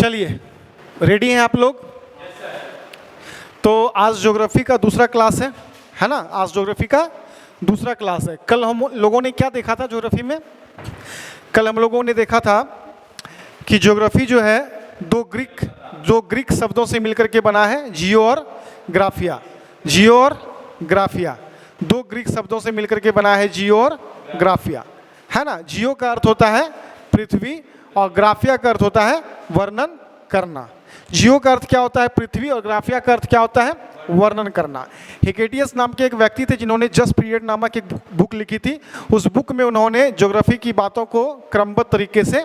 चलिए, रेडी हैं आप लोग? तो आज ज्योग्राफी का दूसरा क्लास है ना? आज ज्योग्राफी का दूसरा क्लास है। कल हम लोगों ने क्या देखा था ज्योग्राफी में? कल हम लोगों ने देखा था कि ज्योग्राफी जो है दो ग्रीक शब्दों से मिलकर के बना है, जियो और ग्राफिया। जियो और ग्राफिया दो ग्रीक शब्दों से मिलकर के बना है, जियो और ग्राफिया, है ना? जियो का अर्थ होता है पृथ्वी और ग्राफिया का अर्थ होता है वर्णन करना। जियो का अर्थ क्या होता है? पृथ्वी, और ग्राफिया का अर्थ क्या होता है? वर्णन करना। हिकेटियस नाम के एक व्यक्ति थे जिन्होंने जस्ट पीरियड नामक एक बुक लिखी थी। उस बुक में उन्होंने ज्योग्राफी की बातों को क्रमबद्ध तरीके से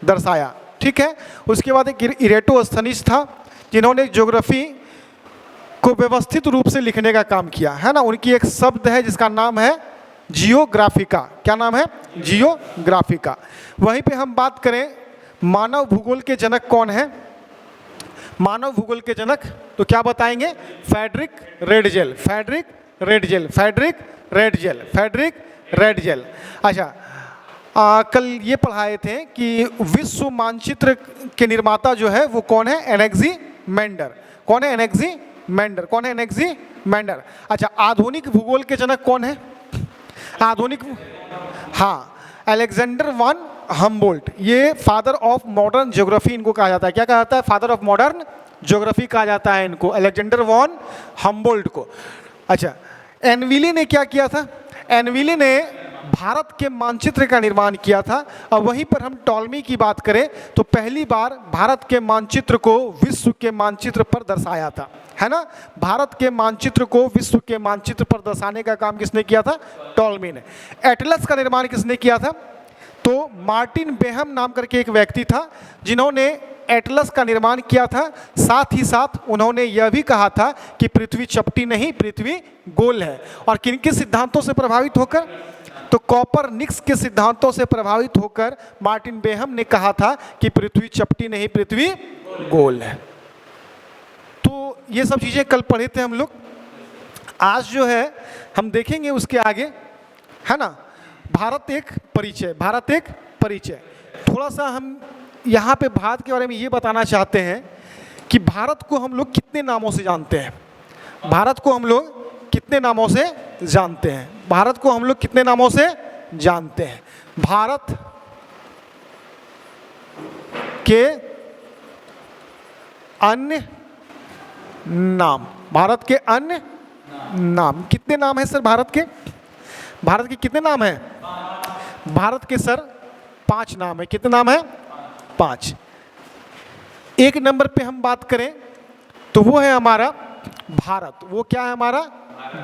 दर्शाया, ठीक है। उसके बाद एक इरेटोस्थनीज था जिन्होंने ज्योग्राफी को व्यवस्थित रूप से लिखने का काम किया, है ना। उनकी एक शब्द है जिसका नाम है जियोग्राफिका। क्या नाम है? जियोग्राफिका। वहीं पे हम बात करें मानव भूगोल के जनक कौन है? मानव भूगोल के जनक तो क्या बताएंगे? Frederick Redzel. Frederick Redzel, Frederick Redzel, Frederick Redzel. अच्छा, कल ये पढ़ाए थे कि विश्व मानचित्र के निर्माता जो है वो कौन है? एनेक्सिमेंडर। कौन है? एनेक्सिमेंडर। कौन है? एनेक्सिमेंडर। अच्छा, आधुनिक भूगोल के जनक कौन है? आधुनिक, हाँ, अलेक्जेंडर वन हम्बोल्ट। ये फादर ऑफ मॉडर्न ज्योग्राफी इनको कहा जाता है। क्या कहा जाता है? फादर ऑफ मॉडर्न ज्योग्राफी कहा जाता है इनको, अलेक्जेंडर वन हम्बोल्ट को। अच्छा, एनविली ने क्या किया था? एनविली ने भारत के मानचित्र का निर्माण किया था। और वहीं पर हम टॉलमी की बात करें तो पहली बार भारत के मानचित्र को विश्व के मानचित्र पर दर्शाया था, है ना। भारत के मानचित्र को विश्व के मानचित्र पर दर्शाने का काम किसने किया था? टॉलमी ने। एटलस का निर्माण किसने किया था? तो मार्टिन बेहम नाम करके एक व्यक्ति था जिन्होंने एटलस का निर्माण किया था। साथ ही साथ उन्होंने यह भी कहा था कि पृथ्वी चपटी नहीं, पृथ्वी गोल है। और किनके सिद्धांतों से प्रभावित होकर? तो कॉपरनिकस के सिद्धांतों से प्रभावित होकर मार्टिन बेहम ने कहा था कि पृथ्वी चपटी नहीं, पृथ्वी गोल है। तो ये सब चीज़ें कल पढ़े थे हम लोग। आज जो है हम देखेंगे उसके आगे, है ना, भारत एक परिचय। भारत एक परिचय। थोड़ा सा हम यहाँ पे भारत के बारे में ये बताना चाहते हैं कि भारत को हम लोग कितने नामों से जानते हैं। भारत को हम लोग कितने नामों से जानते हैं? भारत को हम लोग कितने नामों से जानते हैं? भारत के अन्य नाम। भारत के अन्य नाम कितने नाम है सर? भारत के कितने नाम हैं? भारत के सर 5 नाम है। कितने नाम है? 5। एक नंबर पे हम बात करें तो वो है हमारा भारत। वो क्या है? हमारा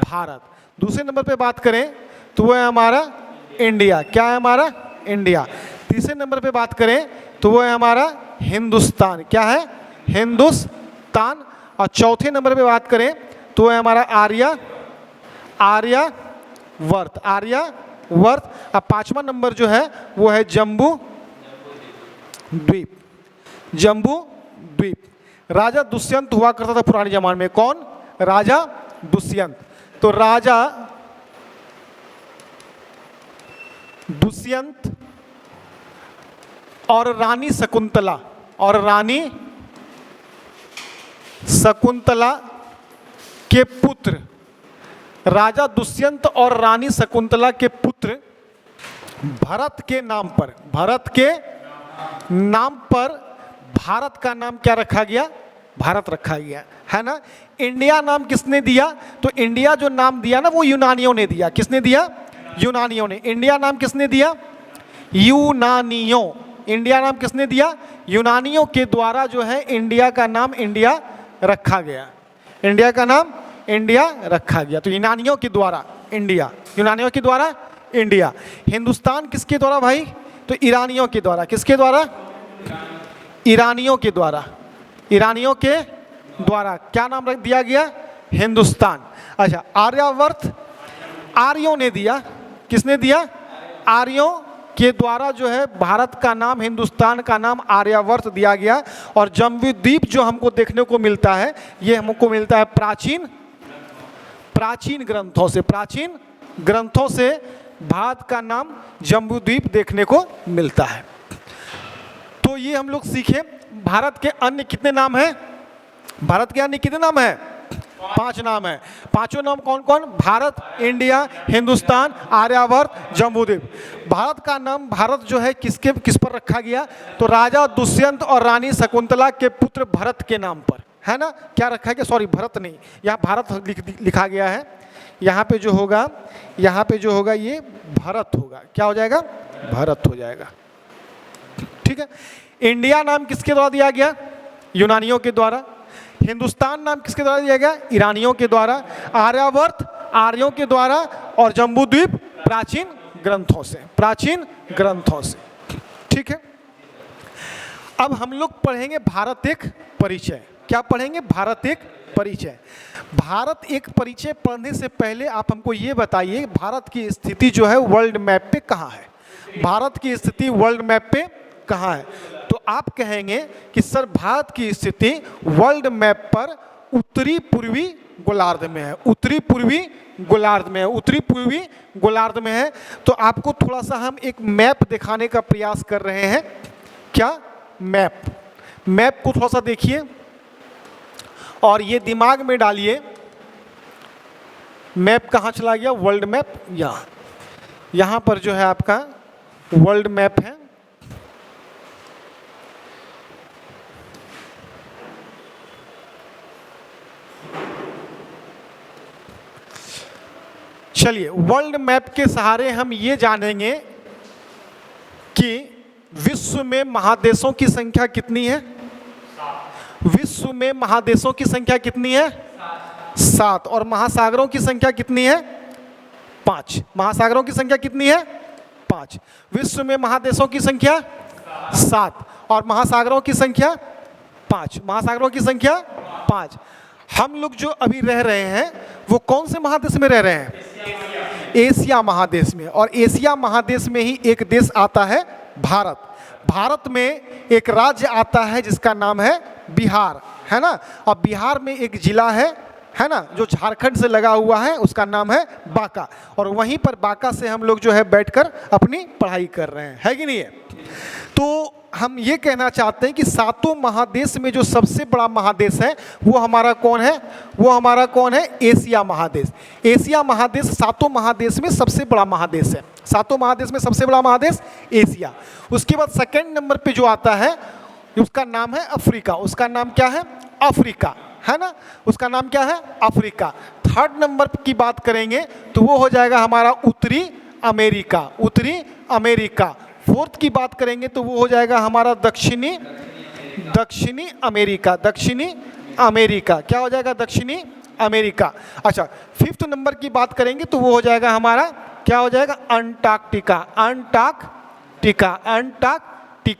भारत। दूसरे नंबर पे बात करें तो वो है हमारा इंडिया। क्या है? हमारा इंडिया। तीसरे नंबर पे बात करें तो वो है हमारा हिंदुस्तान। क्या है? हिंदुस्तान। और चौथे नंबर पे बात करें तो वो है हमारा आर्यावर्त। आर्यावर्त। अब 5वां नंबर जो है वो है जम्बू द्वीप। जम्बू द्वीप। राजा दुष्यंत हुआ करता था पुराने जमाने में। कौन? राजा दुष्यंत। तो राजा दुष्यंत और रानी शकुंतला, और रानी शकुंतला के पुत्र, राजा दुष्यंत और रानी शकुंतला के पुत्र भरत के नाम पर, भरत के नाम पर भारत का नाम क्या रखा गया? भारत रखा गया, है ना। इंडिया नाम किसने दिया? तो इंडिया जो नाम दिया ना वो यूनानियों ने दिया। किसने दिया? यूनानियों ने। इंडिया नाम किसने दिया? यूनानियों। इंडिया नाम किसने दिया? यूनानियों के द्वारा जो है इंडिया का नाम इंडिया रखा गया। इंडिया का नाम इंडिया रखा गया। तो यूनानियों के द्वारा इंडिया, यूनानियों के द्वारा इंडिया। हिंदुस्तान किसके द्वारा भाई? तो ईरानियों के द्वारा। किसके द्वारा? ईरानियों के द्वारा। ईरानियों के द्वारा क्या नाम रख दिया गया? हिंदुस्तान। अच्छा, आर्यावर्त आर्यों ने दिया। किसने दिया? आर्यों के द्वारा जो है भारत का नाम, हिंदुस्तान का नाम आर्यावर्त दिया गया। और जम्बू द्वीप जो हमको देखने को मिलता है ये हमको मिलता है प्राचीन ग्रंथों से। प्राचीन ग्रंथों से भारत का नाम जम्बू द्वीप देखने को मिलता है। तो ये हम लोग सीखे। भारत के अन्य कितने नाम हैं? भारत के अन्य कितने नाम हैं? 5 नाम है। पांचों नाम कौन कौन? भारत, इंडिया, हिंदुस्तान, आर्यावर्त, जम्बूद्वीप। भारत का नाम भारत जो है किस पर रखा गया? तो राजा दुष्यंत और रानी शकुंतला के पुत्र भरत के नाम पर, है ना। क्या रखा गया? सॉरी, भरत नहीं, यहाँ भारत लिखा गया है। यहाँ पे जो होगा ये भरत होगा। क्या हो जाएगा? भरत हो जाएगा। ठीक है। इंडिया नाम किसके द्वारा दिया गया? यूनानियों के द्वारा। हिंदुस्तान नाम किसके द्वारा दिया गया? ईरानियों के द्वारा। आर्यावर्त आर्यों के द्वारा। और जम्बूद्वीप प्राचीन ग्रंथों से। ठीक है। अब हम लोग पढ़ेंगे भारत एक परिचय। क्या पढ़ेंगे? भारत एक परिचय। भारत एक परिचय पढ़ने से पहले आप हमको ये बताइए, भारत की स्थिति जो है वर्ल्ड मैप पे कहाँ है? भारत की स्थिति वर्ल्ड मैप पे कहाँ है? तो आप कहेंगे कि सर भारत की स्थिति वर्ल्ड मैप पर उत्तरी पूर्वी गोलार्ध में है। उत्तरी पूर्वी गोलार्ध में है। तो आपको थोड़ा सा हम एक मैप दिखाने का प्रयास कर रहे हैं। क्या? मैप को थोड़ा सा देखिए और ये दिमाग में डालिए, मैप कहाँ चला गया? वर्ल्ड मैप यहाँ पर जो है आपका वर्ल्ड मैप है। चलिए, वर्ल्ड मैप के सहारे हम ये जानेंगे कि विश्व में महादेशों की संख्या कितनी है? विश्व में महादेशों की संख्या कितनी है? 7। और महासागरों की संख्या कितनी है? 5। महासागरों की संख्या कितनी है? 5। विश्व में महादेशों की संख्या 7 और महासागरों की संख्या 5। महासागरों की संख्या 5। हम लोग जो अभी रह रहे हैं वो कौन से महादेश में रह रहे हैं? एशिया महादेश में। और एशिया महादेश में ही एक देश आता है भारत। भारत में एक राज्य आता है जिसका नाम है बिहार, है ना। और बिहार में एक जिला है ना, जो झारखंड से लगा हुआ है, उसका नाम है बांका। और वहीं पर बांका से हम लोग जो है बैठकर अपनी पढ़ाई कर रहे हैं, है कि नहीं है? तो हम ये कहना चाहते हैं कि 7 महादेश में जो सबसे बड़ा महादेश है वो हमारा कौन है? वो हमारा कौन है? एशिया महादेश। एशिया महादेश 7 महादेश में सबसे बड़ा महादेश है। 7 महादेश में सबसे बड़ा महादेश एशिया। उसके बाद सेकंड नंबर पे जो आता है उसका नाम है अफ्रीका। उसका नाम क्या है? अफ्रीका, है ना। उसका नाम क्या है? अफ्रीका। थर्ड नंबर की बात करेंगे तो वो हो जाएगा हमारा उत्तरी अमेरिका। फोर्थ की बात करेंगे तो वो हो जाएगा हमारा दक्षिणी अमेरिका। क्या हो जाएगा? दक्षिणी अमेरिका। अच्छा, फिफ्थ नंबर की बात करेंगे तो वो हो जाएगा हमारा, क्या हो जाएगा? अंटार्कटिका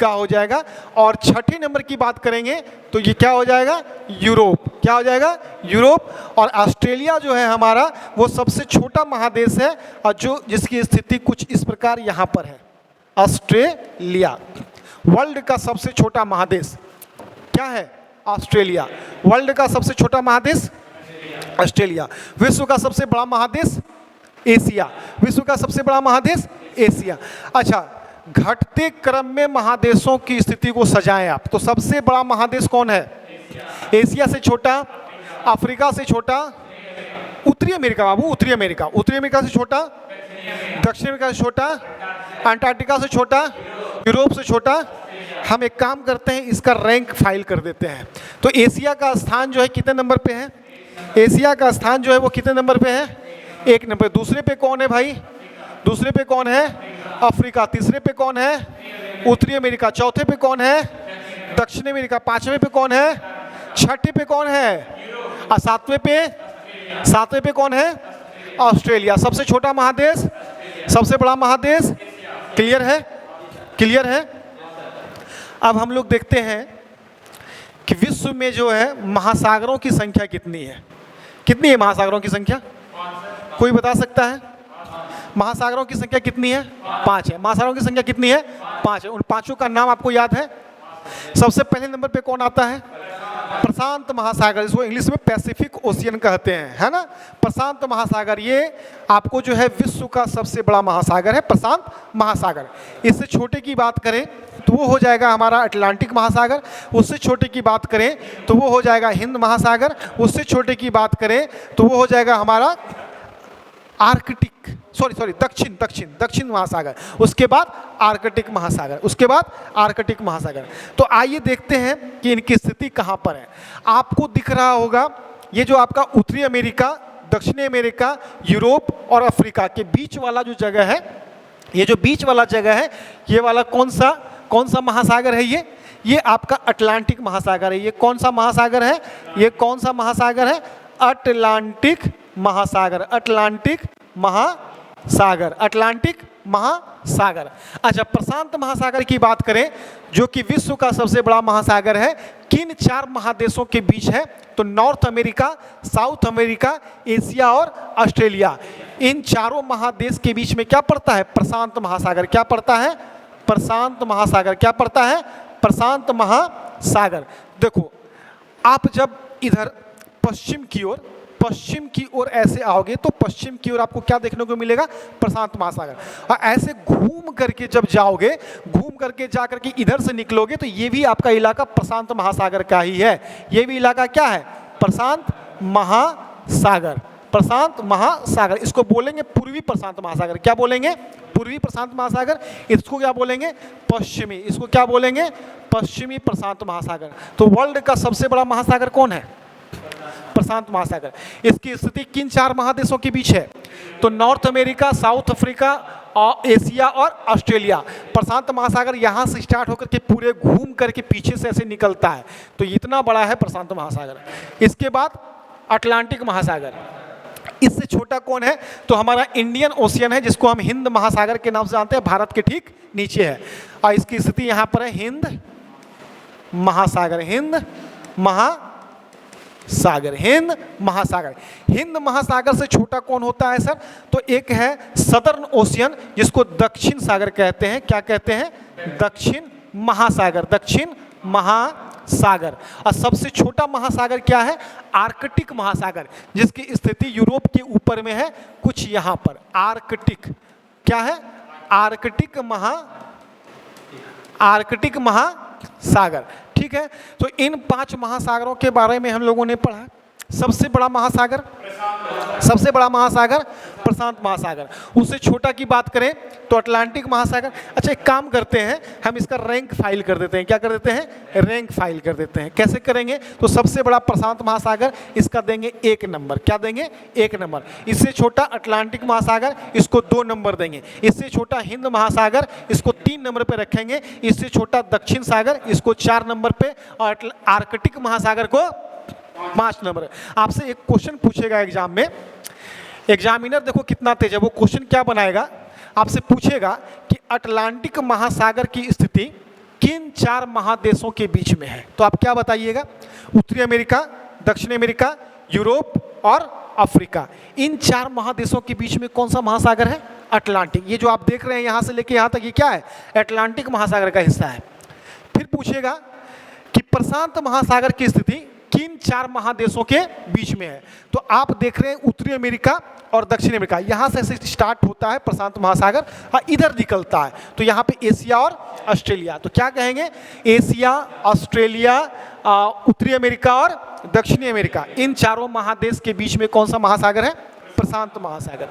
हो जाएगा। और छठे नंबर की बात करेंगे तो ये क्या हो जाएगा? यूरोप। क्या हो जाएगा? यूरोप। और ऑस्ट्रेलिया जो है हमारा वो सबसे छोटा महादेश है और जिसकी स्थिति कुछ इस प्रकार यहाँ पर है। ऑस्ट्रेलिया वर्ल्ड का सबसे छोटा महादेश क्या है? ऑस्ट्रेलिया। वर्ल्ड का सबसे छोटा महादेश ऑस्ट्रेलिया। विश्व का सबसे बड़ा महादेश एशिया। विश्व का सबसे बड़ा महादेश एशिया। अच्छा, घटते क्रम में महादेशों की स्थिति को सजाएं आप, तो सबसे बड़ा महादेश कौन है? एशिया से छोटा, अफ्रीका से छोटा, उत्तरी अमेरिका बाबू, उत्तरी अमेरिका से छोटा, दक्षिण अमेरिका से छोटा, अंटार्कटिका से छोटा, यूरोप से छोटा। हम एक काम करते हैं, इसका रैंक फाइल कर देते हैं। तो एशिया का स्थान जो है कितने नंबर पे है? एशिया का स्थान जो है वो कितने नंबर पे है? 1 नंबर। दूसरे पे कौन है भाई? दूसरे पे कौन है? अफ्रीका। तीसरे पे कौन है? उत्तरी अमेरिका। चौथे पे कौन है? दक्षिण अमेरिका। पांचवें पे कौन है? छठे पे कौन है? और सातवें पे कौन है? ऑस्ट्रेलिया। सबसे छोटा महादेश, सबसे बड़ा महादेश। क्लियर है? अब हम लोग देखते हैं कि विश्व में जो है महासागरों की संख्या कितनी है? कितनी है महासागरों की संख्या? कोई बता सकता है? महासागरों की संख्या कितनी है? 5 है। महासागरों की संख्या कितनी है? 5 है। उन 5 का नाम आपको याद है? सबसे पहले नंबर पे कौन आता है? प्रशांत महासागर, जिसको इंग्लिश में पैसिफिक ओशियन कहते हैं, है ना। प्रशांत महासागर ये आपको जो है विश्व का सबसे बड़ा महासागर है, प्रशांत महासागर। इससे छोटे की बात करें तो वो हो जाएगा हमारा अटलांटिक महासागर। उससे छोटे की बात करें तो वो हो जाएगा हिंद महासागर। उससे छोटे की बात करें तो वो हो जाएगा हमारा आर्कटिक, सॉरी दक्षिण महासागर। उसके बाद आर्कटिक महासागर, उसके बाद आर्कटिक महासागर। तो आइए देखते हैं कि इनकी स्थिति कहाँ पर है। आपको दिख रहा होगा ये जो आपका उत्तरी अमेरिका, दक्षिणी अमेरिका, यूरोप और अफ्रीका के बीच वाला जो जगह है, ये जो बीच वाला जगह है, ये वाला कौन सा महासागर है? ये आपका अटलांटिक महासागर है। ये कौन सा महासागर है? ये कौन सा महासागर है? अटलांटिक महासागर, अटलांटिक महासागर, अटलांटिक महासागर। अच्छा, प्रशांत महासागर की बात करें जो कि विश्व का सबसे बड़ा महासागर है, किन 4 महादेशों के बीच है? तो north America, south America, Asia और ऑस्ट्रेलिया। इन चारों महादेश के बीच में क्या पड़ता है? प्रशांत महासागर। क्या पड़ता है? प्रशांत महासागर। क्या पड़ता है? प्रशांत महासागर। देखो, आप जब इधर पश्चिम की ओर ऐसे आओगे तो पश्चिम की ओर आपको क्या देखने को मिलेगा? प्रशांत महासागर। और ऐसे घूम करके जब जाओगे, घूम करके जा करके इधर से निकलोगे तो ये भी आपका इलाका प्रशांत महासागर का ही है। ये भी इलाका क्या है? प्रशांत महासागर, प्रशांत महासागर। इसको बोलेंगे पूर्वी प्रशांत महासागर। क्या बोलेंगे? पूर्वी प्रशांत महासागर। इसको क्या बोलेंगे? पश्चिमी। इसको क्या बोलेंगे? पश्चिमी प्रशांत महासागर। तो वर्ल्ड का सबसे बड़ा महासागर कौन है? प्रशांत महासागर। इसकी स्थिति किन 4 महादेशों के बीच है? तो north America, south Africa, Asia और ऑस्ट्रेलिया। प्रशांत महासागर यहाँ से स्टार्ट होकर के पूरे घूम करके पीछे से ऐसे निकलता है, तो इतना बड़ा है प्रशांत महासागर। इसके बाद अटलांटिक महासागर। इससे छोटा कौन है? तो हमारा इंडियन ओशियन है, जिसको हम हिंद महासागर के नाम से जानते हैं, भारत के ठीक नीचे है। और इसकी स्थिति यहाँ पर है हिंद महासागर, हिंद महासागर, हिंद महासागर। हिंद महासागर से छोटा कौन होता है सर? तो एक है सदर्न ओशियन, जिसको दक्षिण सागर कहते हैं। क्या कहते हैं? दक्षिण महासागर, दक्षिण महासागर। और सबसे छोटा महासागर क्या है? आर्कटिक महासागर, जिसकी स्थिति यूरोप के ऊपर में है, कुछ यहाँ पर। आर्कटिक क्या है? आर्कटिक महासागर। ठीक है, तो इन 5 महासागरों के बारे में हम लोगों ने पढ़ा। सबसे बड़ा महासागर प्रशांत महासागर। उससे छोटा की बात करें तो अटलांटिक महासागर। अच्छा, एक काम करते हैं, हम इसका रैंक फाइल कर देते हैं। क्या कर देते हैं? रैंक फाइल कर देते हैं। कैसे करेंगे? तो सबसे बड़ा प्रशांत महासागर, इसका देंगे 1 नंबर। क्या देंगे? 1 नंबर। इससे छोटा अटलांटिक महासागर, इसको 2 नंबर देंगे। इससे छोटा हिंद महासागर, इसको 3 नंबर पे रखेंगे। इससे छोटा दक्षिण सागर, इसको 4 नंबर पे, और आर्कटिक महासागर को 5 नंबर। आपसे एक क्वेश्चन पूछेगा एग्जाम में, एग्जामिनर देखो कितना तेज है, वो क्वेश्चन क्या बनाएगा? आपसे पूछेगा कि अटलांटिक महासागर की स्थिति किन 4 महादेशों के बीच में है? तो आप क्या बताइएगा? उत्तरी अमेरिका, दक्षिण अमेरिका, यूरोप और अफ्रीका। इन 4 महादेशों के बीच में कौन सा महासागर है? अटलांटिक। ये जो आप देख रहे हैं यहाँ से लेके यहाँ तक, ये क्या है? अटलांटिक महासागर का हिस्सा है। फिर पूछेगा कि प्रशांत महासागर की स्थिति किन 4 महादेशों के बीच में है? तो आप देख रहे हैं उत्तरी अमेरिका और दक्षिण अमेरिका, यहाँ से स्टार्ट होता है प्रशांत महासागर और इधर निकलता है। तो यहाँ पे एशिया और ऑस्ट्रेलिया। तो क्या कहेंगे? एशिया, ऑस्ट्रेलिया, उत्तरी अमेरिका और दक्षिणी अमेरिका, इन 4 महादेश के बीच में कौन सा महासागर है? प्रशांत महासागर।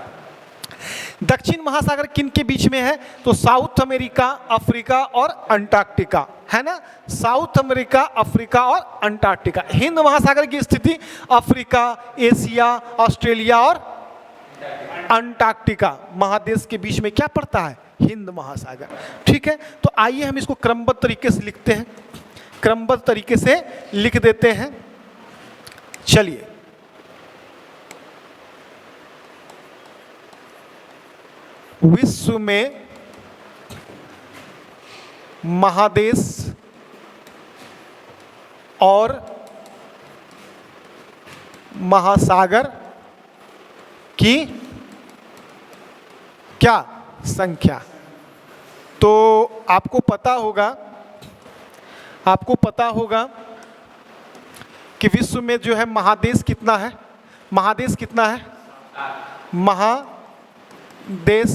दक्षिण महासागर किन के बीच में है? तो साउथ अमेरिका, अफ्रीका और अंटार्कटिका, है ना? साउथ अमेरिका, अफ्रीका और अंटार्कटिका। हिंद महासागर की स्थिति अफ्रीका, एशिया, ऑस्ट्रेलिया और अंटार्कटिका महादेश के बीच में क्या पड़ता है? हिंद महासागर। ठीक है, तो आइए हम इसको क्रमबद्ध तरीके से लिखते हैं, क्रमबद्ध तरीके से लिख देते हैं। चलिए, विश्व में महादेश और महासागर की क्या संख्या? तो आपको पता होगा कि विश्व में जो है महादेश कितना है? महादेश कितना है? महादेश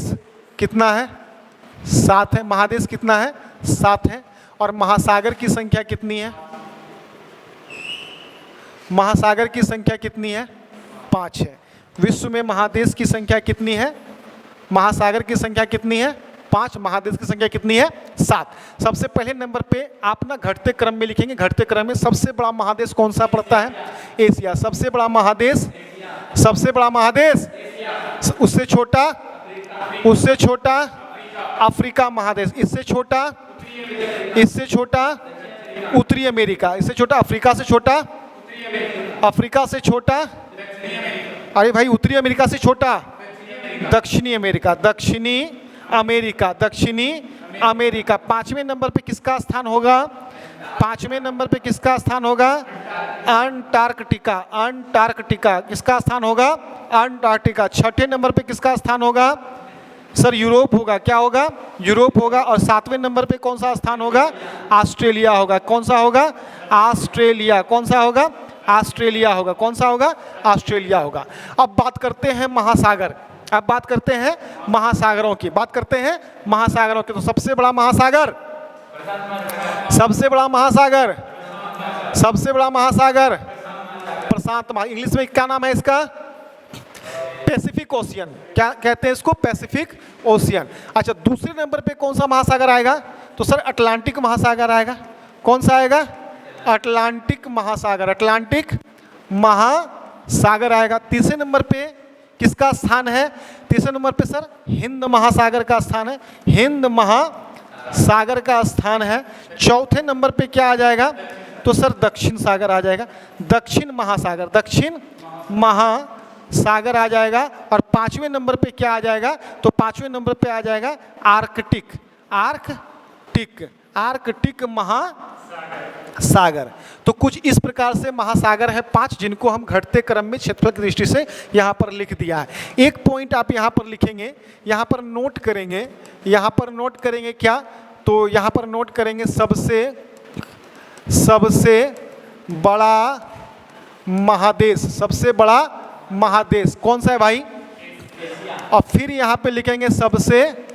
कितना है? 7 है। महादेश कितना है? 7 है। और महासागर की संख्या कितनी है? महासागर की संख्या कितनी है? 5 है। विश्व में महादेश की संख्या कितनी है? महासागर की संख्या कितनी है? 5। महादेश की संख्या कितनी है? 7। सबसे पहले नंबर पे आप ना घटते क्रम में लिखेंगे। घटते क्रम में सबसे बड़ा महादेश कौन सा पड़ता है? एशिया। सबसे बड़ा महादेश, सबसे बड़ा महादेश, उससे छोटा, उससे छोटा अफ्रीका महादेश, इससे छोटा, इससे छोटा उत्तरी अमेरिका, इससे छोटा अफ्रीका से छोटा, अफ्रीका से छोटा, अरे भाई उत्तरी अमेरिका से छोटा दक्षिणी अमेरिका, दक्षिणी अमेरिका, दक्षिणी अमेरिका। 5वें नंबर पे किसका स्थान होगा? 5वें नंबर पे किसका स्थान होगा? अंटार्कटिका। अंटार्कटिका किसका स्थान होगा? अंटार्कटिका। 6ठे नंबर पे किसका स्थान होगा? सर यूरोप होगा। क्या होगा? यूरोप होगा। और 7वें नंबर पे कौन सा स्थान होगा? ऑस्ट्रेलिया होगा। कौन सा होगा? ऑस्ट्रेलिया। कौन सा होगा? ऑस्ट्रेलिया होगा। कौन सा होगा? ऑस्ट्रेलिया होगा। अब बात करते हैं महासागर। अब बात करते हैं महासागरों की, बात करते हैं महासागरों की। तो सबसे बड़ा महासागर, सबसे बड़ा महासागर, सबसे बड़ा महासागर प्रशांत महा, इंग्लिश में क्या नाम है इसका? Pacific ocean. क्या कहते हैं इसको? Pacific ocean. अच्छा, दूसरे नंबर पे कौन सा महासागर आएगा? तो सर अटलांटिक महासागर आएगा। कौन सा आएगा? अटलांटिक महासागर, अटलांटिक महासागर आएगा। तीसरे नंबर पे किसका स्थान है? तीसरे नंबर पे सर हिंद महासागर का स्थान है, हिंद महासागर का स्थान है। चौथे नंबर पे क्या आ जाएगा? तो सर दक्षिण सागर आ जाएगा, दक्षिण महासागर, दक्षिण महासागर आ जाएगा। और 5वें नंबर पे क्या आ जाएगा? तो 5वें नंबर पे आ जाएगा आर्कटिक, आर्कटिक, आर्कटिक महासागर। तो कुछ इस प्रकार से महासागर है 5, जिनको हम घटते क्रम में क्षेत्रफल की दृष्टि से यहाँ पर लिख दिया है। एक पॉइंट आप यहाँ पर लिखेंगे, यहाँ पर नोट करेंगे, यहाँ पर नोट करेंगे क्या? तो यहाँ पर नोट करेंगे सबसे सबसे बड़ा महादेश, सबसे बड़ा महादेश कौन सा है भाई? और फिर यहाँ पे लिखेंगे सबसे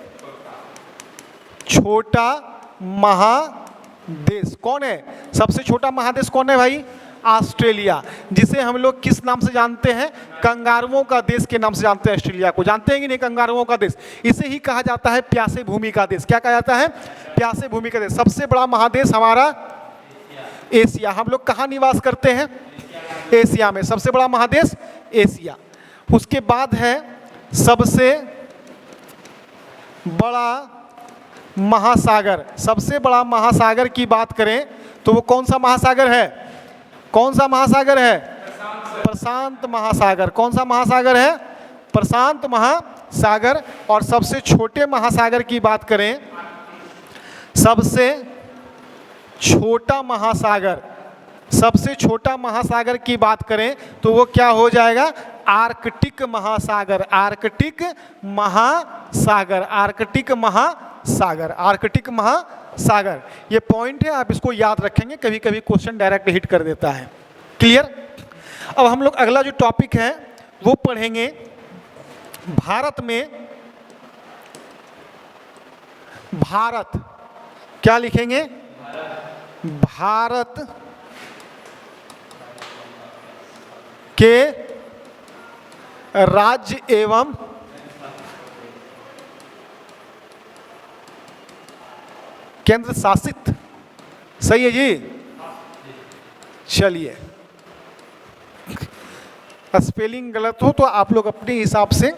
छोटा महादेश कौन है? सबसे छोटा महादेश कौन है भाई? ऑस्ट्रेलिया, जिसे हम लोग किस नाम से जानते हैं? कंगारुओं का देश के नाम से जानते हैं। ऑस्ट्रेलिया को जानते हैं कि नहीं? कंगारुओं का देश। इसे ही कहा जाता है प्यासे भूमि का देश। क्या कहा जाता है? प्यासे भूमि का देश। सबसे बड़ा महादेश हमारा एशिया। हम लोग कहाँ निवास करते हैं? एशिया में। सबसे बड़ा महादेश एशिया। उसके बाद है सबसे बड़ा महासागर। सबसे बड़ा महासागर की बात करें तो वो कौन सा महासागर है? कौन सा महासागर है? प्रशांत महासागर। कौन सा महासागर है? प्रशांत महासागर। और सबसे छोटे महासागर की बात करें, सबसे छोटा महासागर, सबसे छोटा महासागर की बात करें तो वो क्या हो जाएगा? आर्कटिक महासागर, आर्कटिक महासागर, आर्कटिक महासागर, आर्कटिक महासागर। ये पॉइंट है, आप इसको याद रखेंगे, कभी कभी क्वेश्चन डायरेक्ट हिट कर देता है। क्लियर? अब हम लोग अगला जो टॉपिक है वो पढ़ेंगे भारत में। भारत क्या लिखेंगे? भारत के राज्य एवं केंद्र शासित। सही है जी? चलिए, स्पेलिंग गलत हो तो आप लोग अपने हिसाब से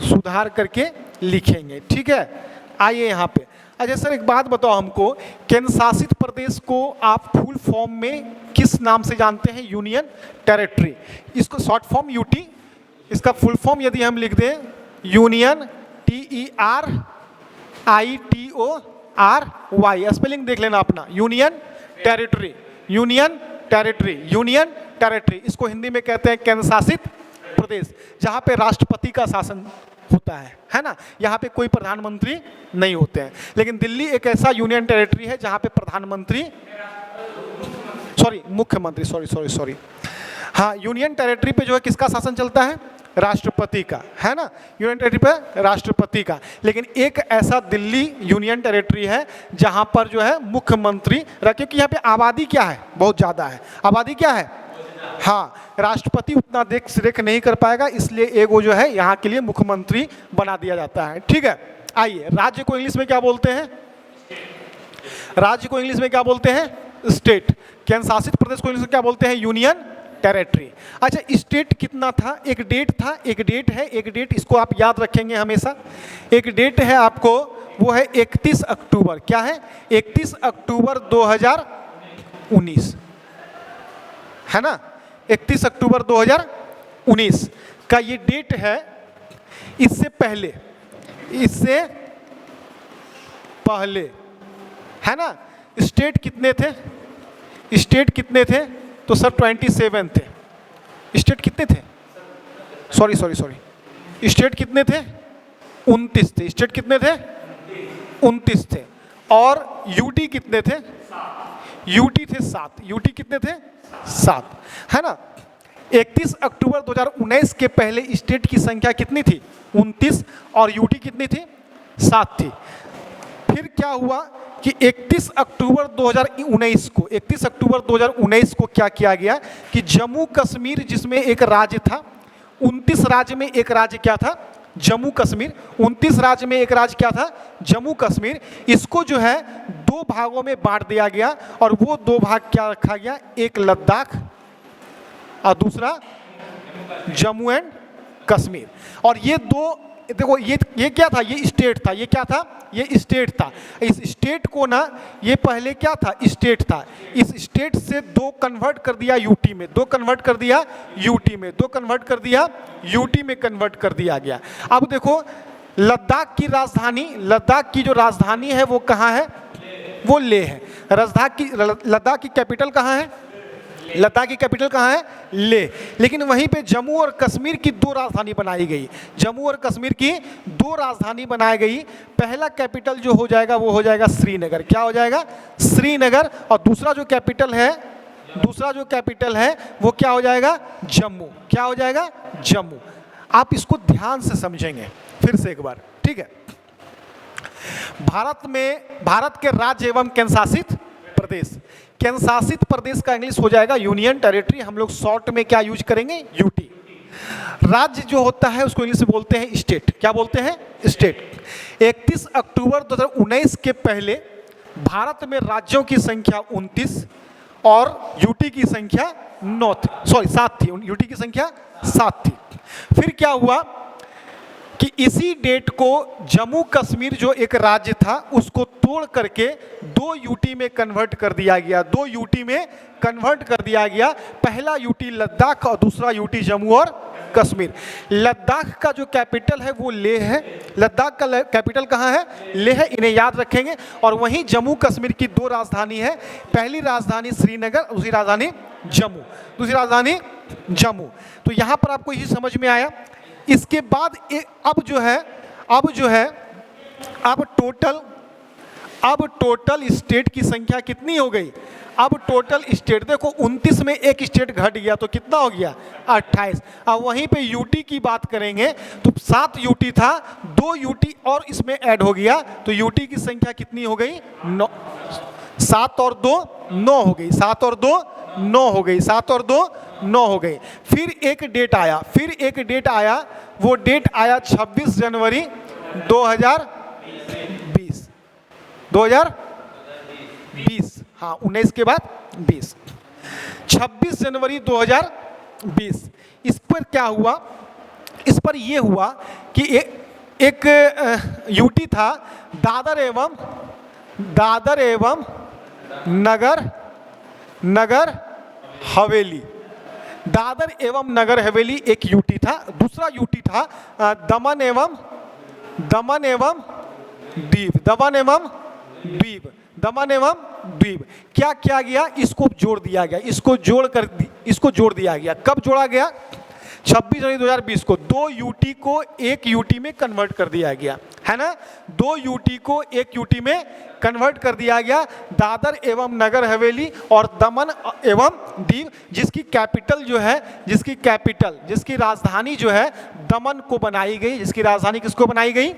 सुधार करके लिखेंगे, ठीक है? आइए यहाँ पे। अच्छा सर एक बात बताओ हमको, केंद्र शासित प्रदेश को आप फुल फॉर्म में किस नाम से जानते हैं? Union territory. इसको शॉर्ट फॉर्म यूटी, इसका फुल फॉर्म यदि हम लिख दें यूनियन, TERITORY, स्पेलिंग देख लेना अपना, union territory, union territory, union territory. इसको हिंदी में कहते हैं केंद्र शासित प्रदेश, जहाँ पे राष्ट्रपति का शासन होता है ना? यहाँ पे कोई प्रधानमंत्री नहीं होते हैं। लेकिन दिल्ली एक ऐसा यूनियन टेरिटरी है जहाँ पे प्रधानमंत्री, मुख्यमंत्री, हाँ, यूनियन टेरिटरी पे जो है किसका शासन चलता है? राष्ट्रपति का, है ना, यूनियन टेरिटरी पे राष्ट्रपति का। लेकिन एक ऐसा दिल्ली यूनियन टेरिटरी है जहां पर जो है मुख्यमंत्री रखे, कि यहाँ पे आबादी क्या है, बहुत ज़्यादा है, आबादी क्या है, हाँ, राष्ट्रपति उतना देख नहीं कर पाएगा, इसलिए एगो जो है यहाँ के लिए मुख्यमंत्री बना दिया जाता है। ठीक है, आइए, राज्य को इंग्लिश में क्या बोलते हैं, राज्य को इंग्लिश में क्या बोलते हैं, स्टेट। केंद्र शासित प्रदेश को इंग्लिश में क्या बोलते हैं, यूनियन टेरिटरी। अच्छा, स्टेट कितना था, एक डेट था, एक डेट है, एक डेट, इसको आप याद रखेंगे हमेशा। एक डेट है आपको, वो है 31 अक्टूबर, क्या है, 31 अक्टूबर 2019, है ना, 31 अक्टूबर 2019 का ये डेट है। इससे पहले, इससे पहले, है ना, स्टेट कितने थे, स्टेट कितने थे, तो सर 27 थे। स्टेट कितने थे, सॉरी, स्टेट कितने थे, 29 थे। स्टेट कितने थे, 29 थे। और यूटी कितने थे, यूटी थे 7। यूटी कितने थे, 7, है ना। 31 अक्टूबर 2019 के पहले स्टेट की संख्या कितनी थी, 29, और यूटी कितनी थी, 7 थी। फिर क्या हुआ कि 31 अक्टूबर 2019 को, 31 अक्टूबर 2019 को क्या किया गया कि जम्मू कश्मीर, जिसमें एक राज्य था, 29 राज्य में एक राज्य क्या था, जम्मू कश्मीर, 29 राज्य में एक राज्य क्या था, जम्मू कश्मीर, इसको जो है 2 भागों में बांट दिया गया। और वो 2 भाग क्या रखा गया, एक लद्दाख और दूसरा जम्मू एंड कश्मीर। और ये 2, देखो ये क्या था, ये स्टेट था, ये क्या था, ये स्टेट था। इस स्टेट को ना, ये पहले क्या था, स्टेट था, इस स्टेट से 2 कन्वर्ट कर दिया यूटी में, 2 कन्वर्ट कर दिया यूटी में, 2 कन्वर्ट कर दिया यूटी में, कन्वर्ट कर दिया गया। अब देखो, लद्दाख की राजधानी, लद्दाख की जो राजधानी है वो कहाँ है, वो लेह है। लद्दाख की कैपिटल कहाँ है, लद्दाख की कैपिटल कहाँ है, लेह। लेकिन वहीं पे जम्मू और कश्मीर की 2 राजधानी बनाई गई, जम्मू और कश्मीर की 2 राजधानी बनाई गई। पहला कैपिटल जो हो जाएगा वो हो जाएगा श्रीनगर, क्या हो जाएगा, श्रीनगर। और दूसरा जो कैपिटल है वो क्या हो जाएगा, जम्मू, क्या हो जाएगा, जम्मू। आप इसको ध्यान से समझेंगे फिर से एक बार, ठीक है। भारत के राज्य एवं केंद्र शासित प्रदेश, केंद्र शासित प्रदेश का इंग्लिश हो जाएगा यूनियन टेरिटरी, हम लोग शॉर्ट में क्या यूज करेंगे, यूटी। राज्य जो होता है उसको इंग्लिश में बोलते हैं स्टेट, क्या बोलते हैं, स्टेट। 31 अक्टूबर 2019 के पहले भारत में राज्यों की संख्या 29 और यूटी की संख्या 7 थी, यूटी की संख्या 7 थी। फिर क्या हुआ कि इसी डेट को जम्मू कश्मीर जो एक राज्य था उसको तोड़ करके 2 यूटी में कन्वर्ट कर दिया गया, 2 यूटी में कन्वर्ट कर दिया गया। पहला यूटी लद्दाख और दूसरा यूटी जम्मू और कश्मीर। लद्दाख का जो कैपिटल है वो लेह है, लद्दाख का कैपिटल कहाँ है, लेह है, इन्हें याद रखेंगे। और वहीं जम्मू कश्मीर की 2 राजधानी है, पहली राजधानी श्रीनगर, दूसरी राजधानी जम्मू, दूसरी राजधानी जम्मू। तो यहाँ पर आपको यही समझ में आया। इसके बाद अब टोटल स्टेट की संख्या कितनी हो गई, अब टोटल स्टेट देखो 29 में एक स्टेट घट गया तो कितना हो गया, 28। अब वहीं पे यूटी की बात करेंगे तो 7 यूटी था, 2 यूटी और इसमें ऐड हो गया तो यूटी की संख्या कितनी हो गई, 9। 7 और 2 9 हो गई, 7 और 2 9 हो गई, 7 और 2 9 हो गई। फिर एक डेट आया, वो डेट आया 26 जनवरी 2020, हाँ 19 के बाद 20, 26 जनवरी 2020। इस पर क्या हुआ, इस पर ये हुआ कि एक यूटी था दादर एवं नगर हवेली, दादर एवं नगर हवेली एक यूटी था। दूसरा यूटी था दमन एवं द्वीप। क्या किया गया, इसको जोड़ दिया गया, इसको जोड़ दिया गया। कब जोड़ा गया, 26 जनवरी 2020 को 2 यूटी को 1 यूटी में कन्वर्ट कर दिया गया, है ना। 2 यूटी को 1 यूटी में कन्वर्ट कर दिया गया। दादर एवं नगर हवेली और दमन एवं दीव, जिसकी कैपिटल जो है, जिसकी राजधानी जो है दमन को बनाई गई। जिसकी राजधानी किसको बनाई गई?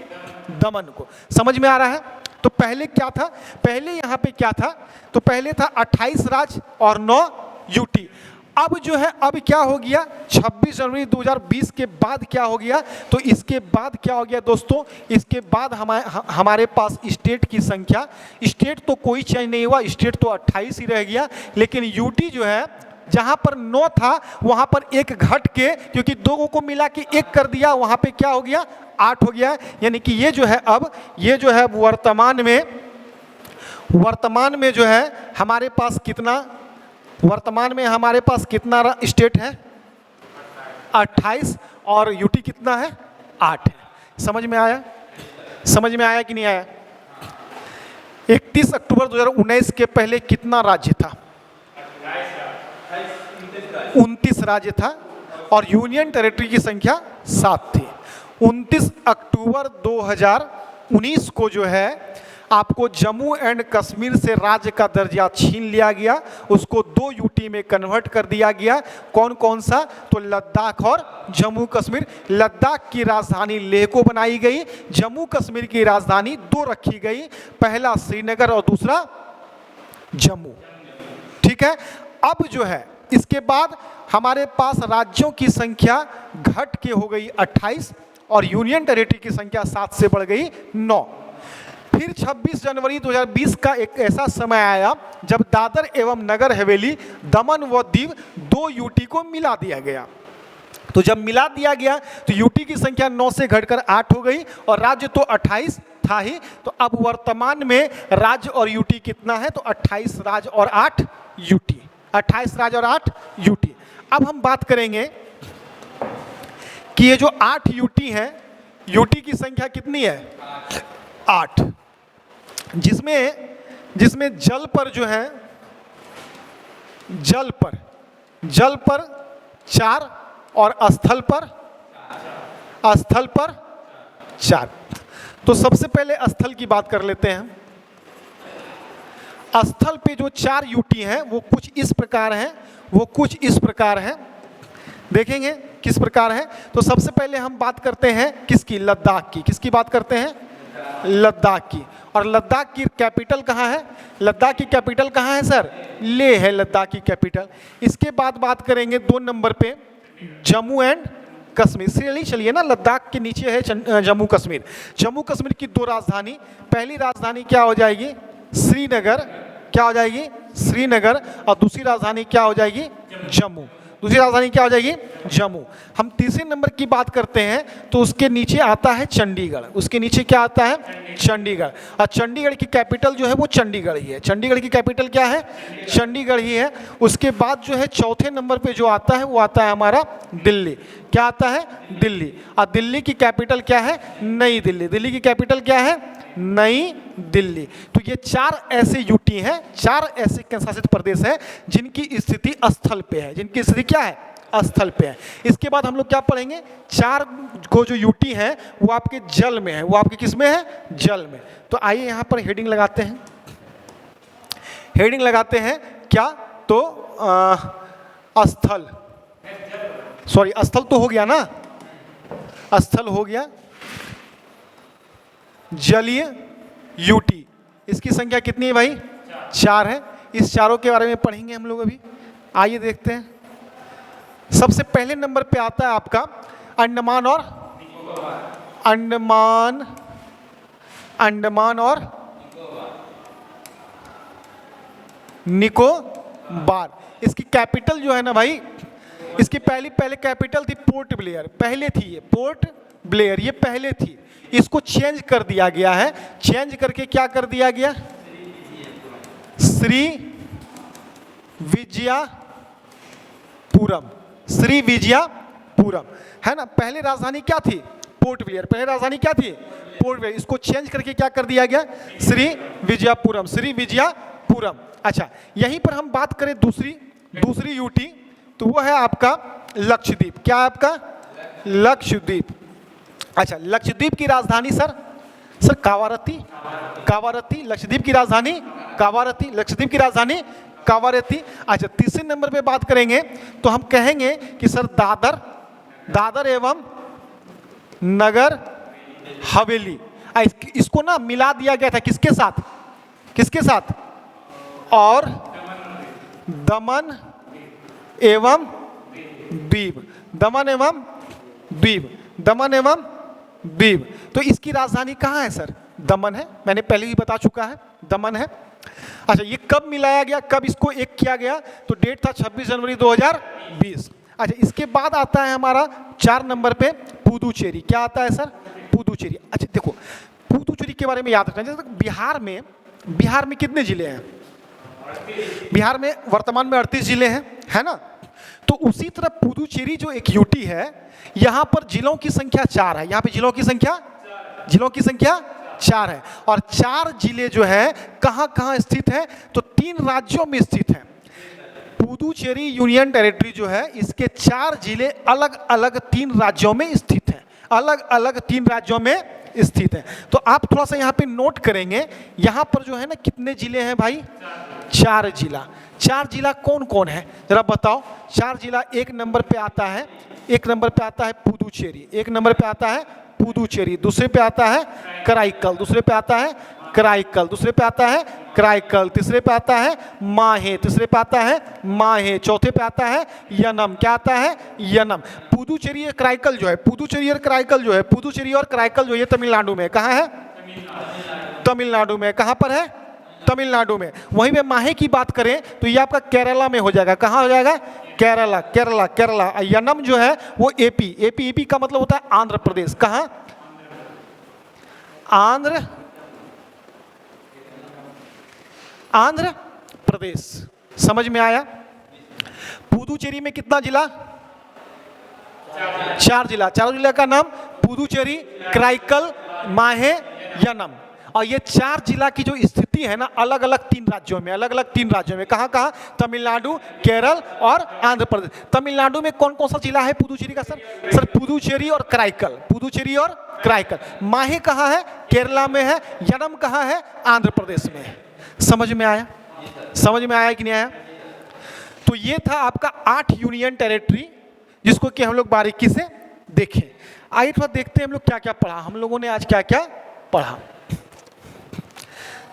दमन को। समझ में आ रहा है? तो पहले क्या था? पहले यहाँ पे क्या था? तो पहले था 28 राज्य और 9 यूटी। अब जो है, अब क्या हो गया? 26 जनवरी 2020 के बाद क्या हो गया? तो इसके बाद क्या हो गया दोस्तों? इसके बाद हमारे पास स्टेट की संख्या, स्टेट तो कोई चेंज नहीं हुआ, स्टेट तो 28 ही रह गया, लेकिन यूटी जो है, जहां पर 9 था वहां पर 1 घट के, क्योंकि 2 को मिला के 1 कर दिया, वहां पे क्या हो गया? 8 हो गया। यानी कि ये जो है, अब ये जो है वर्तमान में जो है हमारे पास कितना, वर्तमान में हमारे पास कितना स्टेट है? 28, और यूटी कितना है? 8 है। समझ में आया? समझ में आया कि नहीं आया? 31 अक्टूबर 2019 के पहले कितना राज्य था? 29 राज्य था, और यूनियन टेरिटरी की संख्या 7 थी। 29 अक्टूबर 2019 को जो है आपको जम्मू एंड कश्मीर से राज्य का दर्जा छीन लिया गया, उसको 2 यूटी में कन्वर्ट कर दिया गया। कौन कौन सा? तो लद्दाख और जम्मू कश्मीर। लद्दाख की राजधानी लेह को बनाई गई, जम्मू कश्मीर की राजधानी 2 रखी गई, पहला श्रीनगर और दूसरा जम्मू। ठीक है। अब जो है इसके बाद हमारे पास राज्यों की संख्या घट के हो गई 28, और यूनियन टेरिटरी की संख्या 7 से बढ़ गई 9। फिर 26 जनवरी 2020 का एक ऐसा समय आया जब दादर एवं नगर हवेली, दमन व दीव 2 यूटी को मिला दिया गया। तो जब मिला दिया गया तो यूटी की संख्या 9 से घटकर 8 हो गई, और राज्य तो 28 था ही। तो अब वर्तमान में राज्य और यूटी कितना है? तो 28 राज्य और 8 यूटी। 28 राज्य और 8 यूटी। अब हम बात करेंगे कि ये जो 8 यूटी हैं, यूटी की संख्या कितनी है? 8, जिसमें जल पर जो है, जल पर 4 और स्थल पर 4। तो सबसे पहले स्थल की बात कर लेते हैं। स्थल पे जो 4 यूटी हैं वो कुछ इस प्रकार हैं, देखेंगे किस प्रकार है। तो सबसे पहले हम बात करते हैं किसकी? लद्दाख की। किसकी बात करते हैं? लद्दाख की। और लद्दाख की कैपिटल कहाँ है? लद्दाख की कैपिटल कहाँ है सर? लेह है लद्दाख की कैपिटल। इसके बाद बात करेंगे 2 नंबर पे जम्मू एंड कश्मीर। सीरियली चलिए ना, लद्दाख के नीचे है जम्मू कश्मीर। जम्मू कश्मीर की 2 राजधानी, पहली राजधानी क्या हो जाएगी? श्रीनगर। क्या हो जाएगी? श्रीनगर। और दूसरी राजधानी क्या हो जाएगी? जम्मू। दूसरी राजधानी क्या हो जाएगी? जम्मू। हम तीसरे नंबर की बात करते हैं तो उसके नीचे आता है चंडीगढ़। उसके नीचे क्या आता है? चंडीगढ़। और चंडीगढ़ की कैपिटल जो है वो चंडीगढ़ ही है। चंडीगढ़ की कैपिटल क्या है? चंडीगढ़ ही है। उसके बाद जो है चौथे नंबर पे जो आता है वो आता है हमारा दिल्ली। क्या आता है? दिल्ली। और दिल्ली की कैपिटल क्या है? नई दिल्ली। दिल्ली की कैपिटल क्या है? नई दिल्ली। तो ये 4 ऐसे यूटी हैं, 4 ऐसे केंद्र शासित प्रदेश हैं जिनकी स्थिति स्थल पे है। जिनकी स्थिति क्या है? स्थल पे है। इसके बाद हम लोग क्या पढ़ेंगे? 4 को जो यूटी है वो आपके जल में है। वो आपके किस में है? जल में। तो आइए यहाँ पर हेडिंग लगाते हैं। हेडिंग लगाते हैं क्या? तो स्थल, सॉरी स्थल तो हो गया ना, स्थल हो गया। जलीय यूटी, इसकी संख्या कितनी है भाई? 4 है। इस चारों के बारे में पढ़ेंगे हम लोग अभी। आइए देखते हैं। सबसे पहले नंबर पे आता है आपका अंडमान और निकोबार। इसकी कैपिटल जो है ना भाई, इसकी पहले कैपिटल थी पोर्ट ब्लेयर। पहले थी ये पोर्ट ब्लेयर, ये पहले थी। इसको चेंज कर दिया गया है। चेंज करके क्या कर दिया गया? श्री विजयपुरम। श्री विजयपुरम है ना। पहले राजधानी क्या थी? Port Blair. पहले राजधानी क्या थी? Port Blair. इसको चेंज करके क्या कर दिया गया? श्री विजयपुरम। श्री विजयपुरम। अच्छा, यहीं पर हम बात करें दूसरी यूटी, तो वो है आपका लक्षद्वीप। क्या है आपका? लक्षद्वीप। अच्छा, लक्षद्वीप की राजधानी सर कावारत्ती। कावारत्ती लक्षद्वीप की राजधानी कावारत्ती। लक्षद्वीप की राजधानी कावारत्ती। अच्छा, तीसरे नंबर पे बात करेंगे तो हम कहेंगे कि सर दादर एवं नगर हवेली। इसको ना मिला दिया गया था किसके साथ? और दमन एवं दीव। दमन एवं दीव। तो इसकी राजधानी कहाँ है सर? दमन है। मैंने पहले ही बता चुका है, दमन है। अच्छा, ये कब मिलाया गया, कब इसको एक किया गया? तो डेट था 26 जनवरी 2020। अच्छा, इसके बाद आता है हमारा 4 नंबर पे पुदुचेरी। क्या आता है सर? पुदुचेरी। अच्छा देखो, पुदुचेरी के बारे में याद रखना। जैसे बिहार में कितने जिले हैं? बिहार में वर्तमान में 38 जिले हैं, है ना? तो उसी तरह पुदुचेरी जो एक यूटी है, यहाँ पर जिलों की संख्या 4 है। यहाँ पे जिलों की संख्या 4 है। और 4 जिले जो है कहाँ स्थित है? तो 3 राज्यों में स्थित है। पुदुचेरी यूनियन टेरिटरी जो है, इसके 4 जिले अलग अलग 3 राज्यों में स्थित हैं। तो आप थोड़ा सा यहाँ पे नोट करेंगे, यहाँ पर जो है ना कितने जिले हैं भाई? 4 जिला। 4 जिला कौन कौन है जरा बताओ? 4 जिला एक नंबर पे आता है पुदुचेरी। एक नंबर पे आता है पुदुचेरी। दूसरे पे आता है कराईकल। दूसरे पे आता है कराईकल। तीसरे पे आता है माहे। चौथे पे आता है यनम। क्या आता है? यनम। पुदुचेरी और कराईकल जो है, पुदुचेरी और कराईकल जो है तमिलनाडु में। कहाँ है? तमिलनाडु में। कहाँ पर है? तमिलनाडु में। वहीं पे माहे की बात करें तो ये आपका केरला में हो जाएगा। कहाँ हो जाएगा? केरला। यनम जो है वो एपी का मतलब होता है आंध्र प्रदेश। कहाँ? आंध्र प्रदेश। समझ में आया? पुदुचेरी में कितना जिला? 4 जिला। 4 जिला का नाम पुदुचेरी, कराईकल, माहे, यनम। और ये 4 जिला की जो स्थिति है ना, अलग अलग 3 राज्यों में। कहाँ? तमिलनाडु, केरल और आंध्र प्रदेश। तमिलनाडु में कौन कौन सा जिला है पुदुचेरी का सर? पुदुचेरी और कराईकल। माहे कहाँ है? केरला में है। यनम कहाँ है? आंध्र प्रदेश में है। समझ में आया कि नहीं आया? तो ये था आपका 8 यूनियन टेरिटरी, जिसको कि हम लोग बारीकी से देखें। आइए थोड़ा देखते हैं हम लोग क्या क्या पढ़ा। हम लोगों ने आज क्या क्या पढ़ा।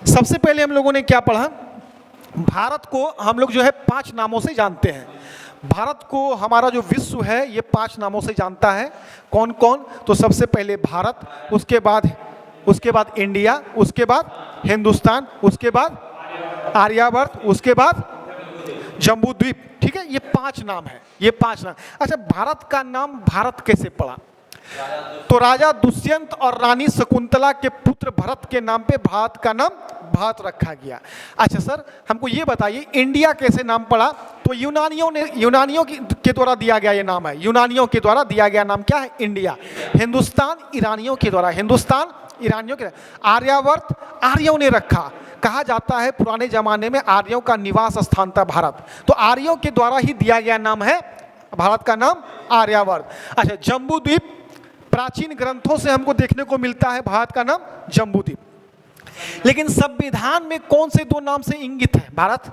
सबसे पहले हम लोगों ने क्या पढ़ा? भारत को हम लोग जो है 5 नामों से जानते हैं। भारत को हमारा जो विश्व है ये 5 नामों से जानता है। कौन कौन? तो सबसे पहले भारत, उसके बाद इंडिया, उसके बाद हिंदुस्तान, उसके बाद आर्यावर्त, उसके बाद जम्बूद्वीप। ठीक है, ये 5 नाम है। अच्छा, भारत का नाम भारत कैसे पड़ा? तो राजा दुष्यंत और रानी शकुंतला के पुत्र भरत के नाम पे भारत का नाम भारत रखा गया। अच्छा सर, हमको ये बताइए इंडिया कैसे नाम पड़ा? तो यूनानियों के द्वारा दिया गया ये नाम है। यूनानियों के द्वारा दिया गया नाम क्या है? इंडिया। हिंदुस्तान ईरानियों के द्वारा। आर्यावर्त आर्यों ने रखा। कहा जाता है पुराने जमाने में आर्यों का निवास स्थान था भारत, तो आर्यों के द्वारा ही दिया गया नाम है भारत का नाम आर्यावर्त। अच्छा, जम्बूद्वीप, प्राचीन ग्रंथों से हमको देखने को मिलता है भारत का नाम जम्बूद्वीप। लेकिन संविधान में कौन से 2 नाम से इंगित है भारत?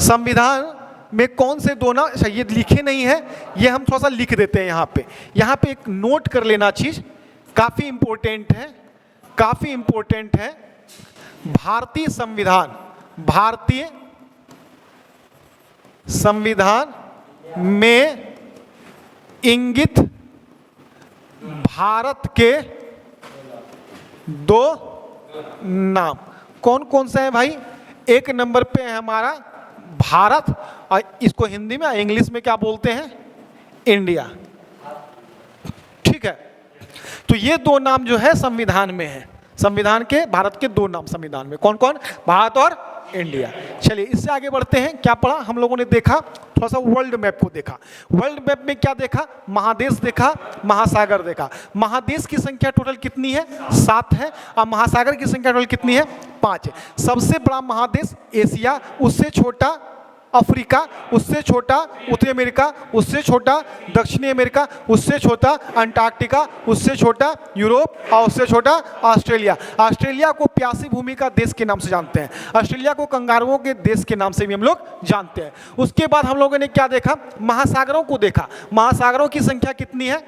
संविधान में कौन से 2 नाम? अच्छा, ये लिखे नहीं है, ये हम थोड़ा सा लिख देते हैं यहाँ पे एक नोट कर लेना चीज, काफी इंपॉर्टेंट है। भारतीय संविधान में इंगित भारत के 2 नाम कौन कौन से हैं भाई? एक नंबर पे है हमारा भारत, और इसको हिंदी में इंग्लिश में क्या बोलते हैं? इंडिया। ठीक है, तो ये 2 नाम जो है संविधान में है। संविधान के भारत के 2 नाम संविधान में कौन कौन? भारत और इंडिया। चलिए इससे आगे बढ़ते हैं। क्या पढ़ा हम लोगों ने? देखा थोड़ा सा वर्ल्ड मैप को देखा। वर्ल्ड मैप में क्या देखा? महादेश देखा, महासागर देखा। महादेश की संख्या टोटल कितनी है? 7 है। और महासागर की संख्या टोटल कितनी है? 5 है। सबसे बड़ा महादेश एशिया, उससे छोटा अफ्रीका, उससे छोटा उत्तरी अमेरिका, उससे छोटा दक्षिणी अमेरिका, उससे छोटा अंटार्कटिका, उससे छोटा यूरोप और उससे छोटा ऑस्ट्रेलिया। ऑस्ट्रेलिया को प्यासी भूमि का देश के नाम से जानते हैं, ऑस्ट्रेलिया को कंगारुओं के देश के नाम से भी हम लोग जानते हैं। उसके बाद हम लोगों ने क्या देखा, महासागरों को देखा। महासागरों की संख्या कितनी है?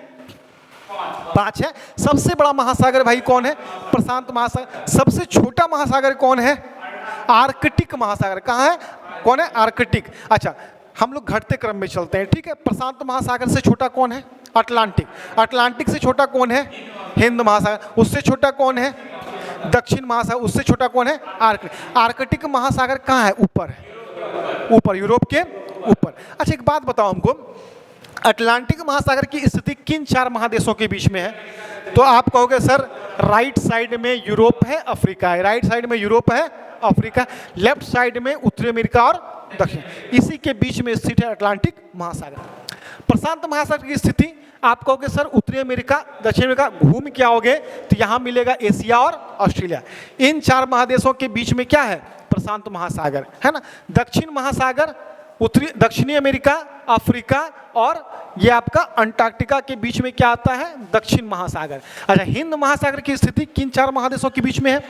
5 है। सबसे बड़ा महासागर भाई कौन है? प्रशांत महासागर। सबसे छोटा महासागर कौन है? आर्कटिक महासागर। कहाँ है? कौन है? आर्कटिक। अच्छा, हम लोग घटते क्रम में चलते हैं, ठीक है। प्रशांत महासागर से छोटा कौन है? अटलांटिक। अटलांटिक से छोटा कौन है? हिंद महासागर। उससे छोटा कौन है? दक्षिण महासागर। उससे छोटा कौन है? आर्कटिक। आर्कटिक महासागर कहाँ है? ऊपर है, ऊपर, यूरोप के ऊपर। अच्छा, एक बात बताओ हमको, अटलांटिक महासागर की स्थिति किन 4 महादेशों के बीच में है? तो आप कहोगे सर राइट साइड में यूरोप है, अफ्रीका है। राइट साइड में यूरोप है, अफ्रीका। लेफ्ट साइड में उत्तरी अमेरिका और दक्षिण, इसी के बीच में स्थित है अटलांटिक महासागर। प्रशांत महासागर की स्थिति आप कहोगे सर उत्तरी अमेरिका, दक्षिण अमेरिका घूम के आओगे तो यहाँ मिलेगा एशिया और ऑस्ट्रेलिया। इन 4 महादेशों के बीच में क्या है? प्रशांत महासागर, है ना। दक्षिण महासागर उत्तरी दक्षिणी अमेरिका, अफ्रीका और ये आपका अंटार्कटिका के बीच में क्या आता है? दक्षिण महासागर। अच्छा, हिंद महासागर की स्थिति किन 4 महादेशों के बीच में है?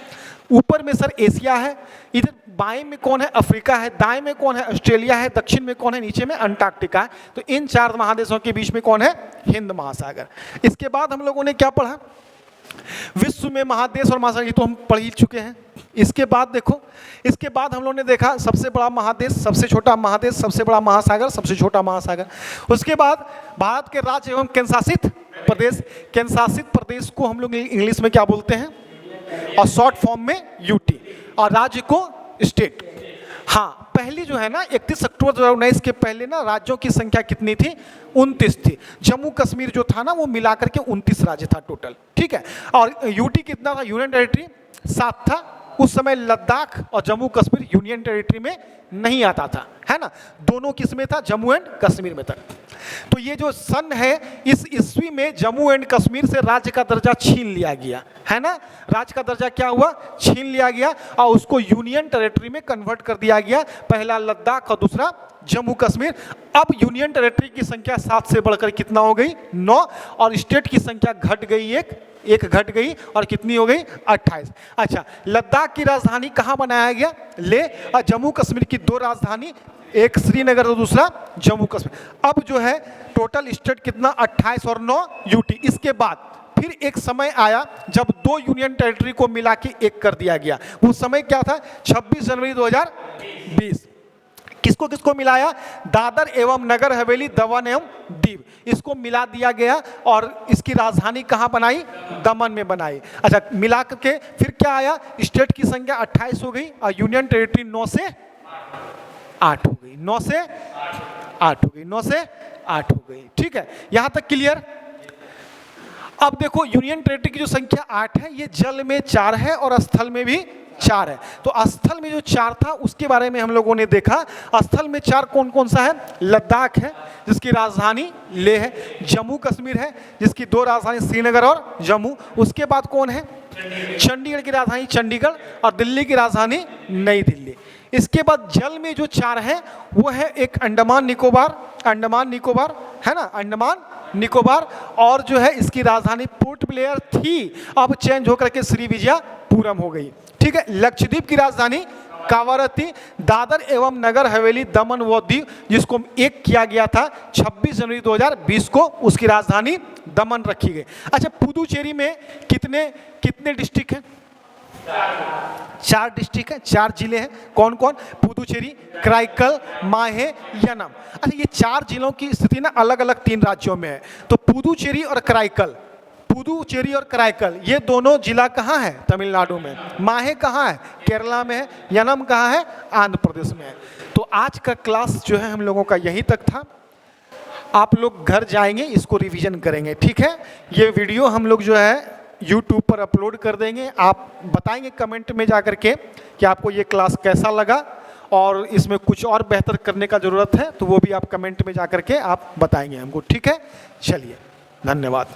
ऊपर में सर एशिया है, इधर बाएं में कौन है? अफ्रीका है, दाएं में कौन है? ऑस्ट्रेलिया है, दक्षिण में कौन है? नीचे में अंटार्कटिका है। तो इन 4 महादेशों के बीच में कौन है? हिंद महासागर। इसके बाद हम लोगों ने क्या पढ़ा? विश्व में महादेश और महासागर, ये तो हम पढ़ ही चुके हैं। इसके बाद देखो, इसके बाद हम लोगों ने देखा सबसे बड़ा महादेश, सबसे छोटा महादेश, सबसे बड़ा महासागर, सबसे छोटा महासागर। उसके बाद भारत के राज्य एवं केंद्रशासित प्रदेश। केंद्रशासित प्रदेश को हम लोग इंग्लिश में क्या बोलते हैं? और शॉर्ट फॉर्म में यूटी। और राज्य को स्टेट। हाँ, पहली जो है ना 31 अक्टूबर 2019 के पहले ना राज्यों की संख्या कितनी थी? 29 थी। जम्मू कश्मीर जो था ना वो मिलाकर के 29 राज्य था टोटल, ठीक है। और यूटी कितना था? यूनियन टेरिटरी 7 था। उस समय लद्दाख और जम्मू कश्मीर यूनियन टेरिटरी में नहीं आता था, है ना। दोनों किस में था? जम्मू एंड कश्मीर में था। तो ये जो सन है, इस ईस्वी में जम्मू एंड कश्मीर से राज्य का दर्जा छीन लिया गया, है ना। राज्य का दर्जा क्या हुआ? छीन लिया गया और उसको यूनियन टेरिटरी में कन्वर्ट कर दिया गया। पहला लद्दाख और दूसरा जम्मू कश्मीर। अब यूनियन टेरिटरी की संख्या 7 से बढ़कर कितना हो गई? 9। और स्टेट की संख्या घट गई, एक घट गई और कितनी हो गई? 28। अच्छा, लद्दाख की राजधानी कहाँ बनाया गया? लेह। और जम्मू कश्मीर की 2 राजधानी, एक श्रीनगर और दूसरा जम्मू कश्मीर। अब जो है टोटल स्टेट कितना? 28 और 9 यूटी। इसके बाद फिर एक समय आया जब 2 यूनियन टेरिटरी को मिला के एक कर दिया गया। वो समय क्या था? 26 जनवरी 2020। किसको किसको मिलाया? दादर एवं नगर हवेली, दमन एवं दीव, इसको मिला दिया गया और इसकी राजधानी कहाँ बनाई? दमन में बनाई। अच्छा, मिला के फिर क्या आया? स्टेट की संख्या 28 हो गई और यूनियन टेरिटरी 9 से 8 हो गई। 9 से 8 हो गई। 9 से 8 हो गई, ठीक है। यहाँ तक क्लियर? अब देखो, यूनियन टेरिटरी की जो संख्या 8 है, ये जल में 4 है और स्थल में भी 4 है। तो स्थल में जो 4 था उसके बारे में हम लोगों ने देखा। स्थल में 4 कौन कौन सा है? लद्दाख है जिसकी राजधानी लेह है, जम्मू कश्मीर है जिसकी 2 राजधानी श्रीनगर और जम्मू। उसके बाद कौन है? चंडीगढ़ की राजधानी चंडीगढ़ और दिल्ली की राजधानी नई दिल्ली। इसके बाद जल में जो 4 है वो है एक अंडमान निकोबार, है ना, अंडमान निकोबार। और जो है इसकी राजधानी पोर्ट ब्लेयर थी, अब चेंज होकर के श्रीविजयपुरम हो गई, ठीक है। लक्षद्वीप की राजधानी कावारती। दादर एवं नगर हवेली, दमन व दीव, जिसको एक किया गया था 26 जनवरी 2020 को, उसकी राजधानी दमन रखी गई। अच्छा, पुदुचेरी में कितने डिस्ट्रिक्ट हैं? 4 डिस्ट्रिक्ट है, 4 जिले हैं। कौन कौन? पुदुचेरी, कराईकल, माहे, यनम। अच्छा, ये 4 जिलों की स्थिति ना अलग अलग 3 राज्यों में है। तो पुदुचेरी और कराईकल, ये दोनों जिला कहाँ है? तमिलनाडु में। माहे कहाँ है? केरला में है। यनम कहाँ है? आंध्र प्रदेश में है। तो आज का क्लास जो है हम लोगों का यहीं तक था। आप लोग घर जाएंगे, इसको रिवीजन करेंगे, ठीक है। ये वीडियो हम लोग जो है YouTube पर अपलोड कर देंगे। आप बताएंगे कमेंट में जाकर के कि आपको ये क्लास कैसा लगा और इसमें कुछ और बेहतर करने का ज़रूरत है, तो वो भी आप कमेंट में जाकर के आप बताएंगे हमको, ठीक है। चलिए, धन्यवाद।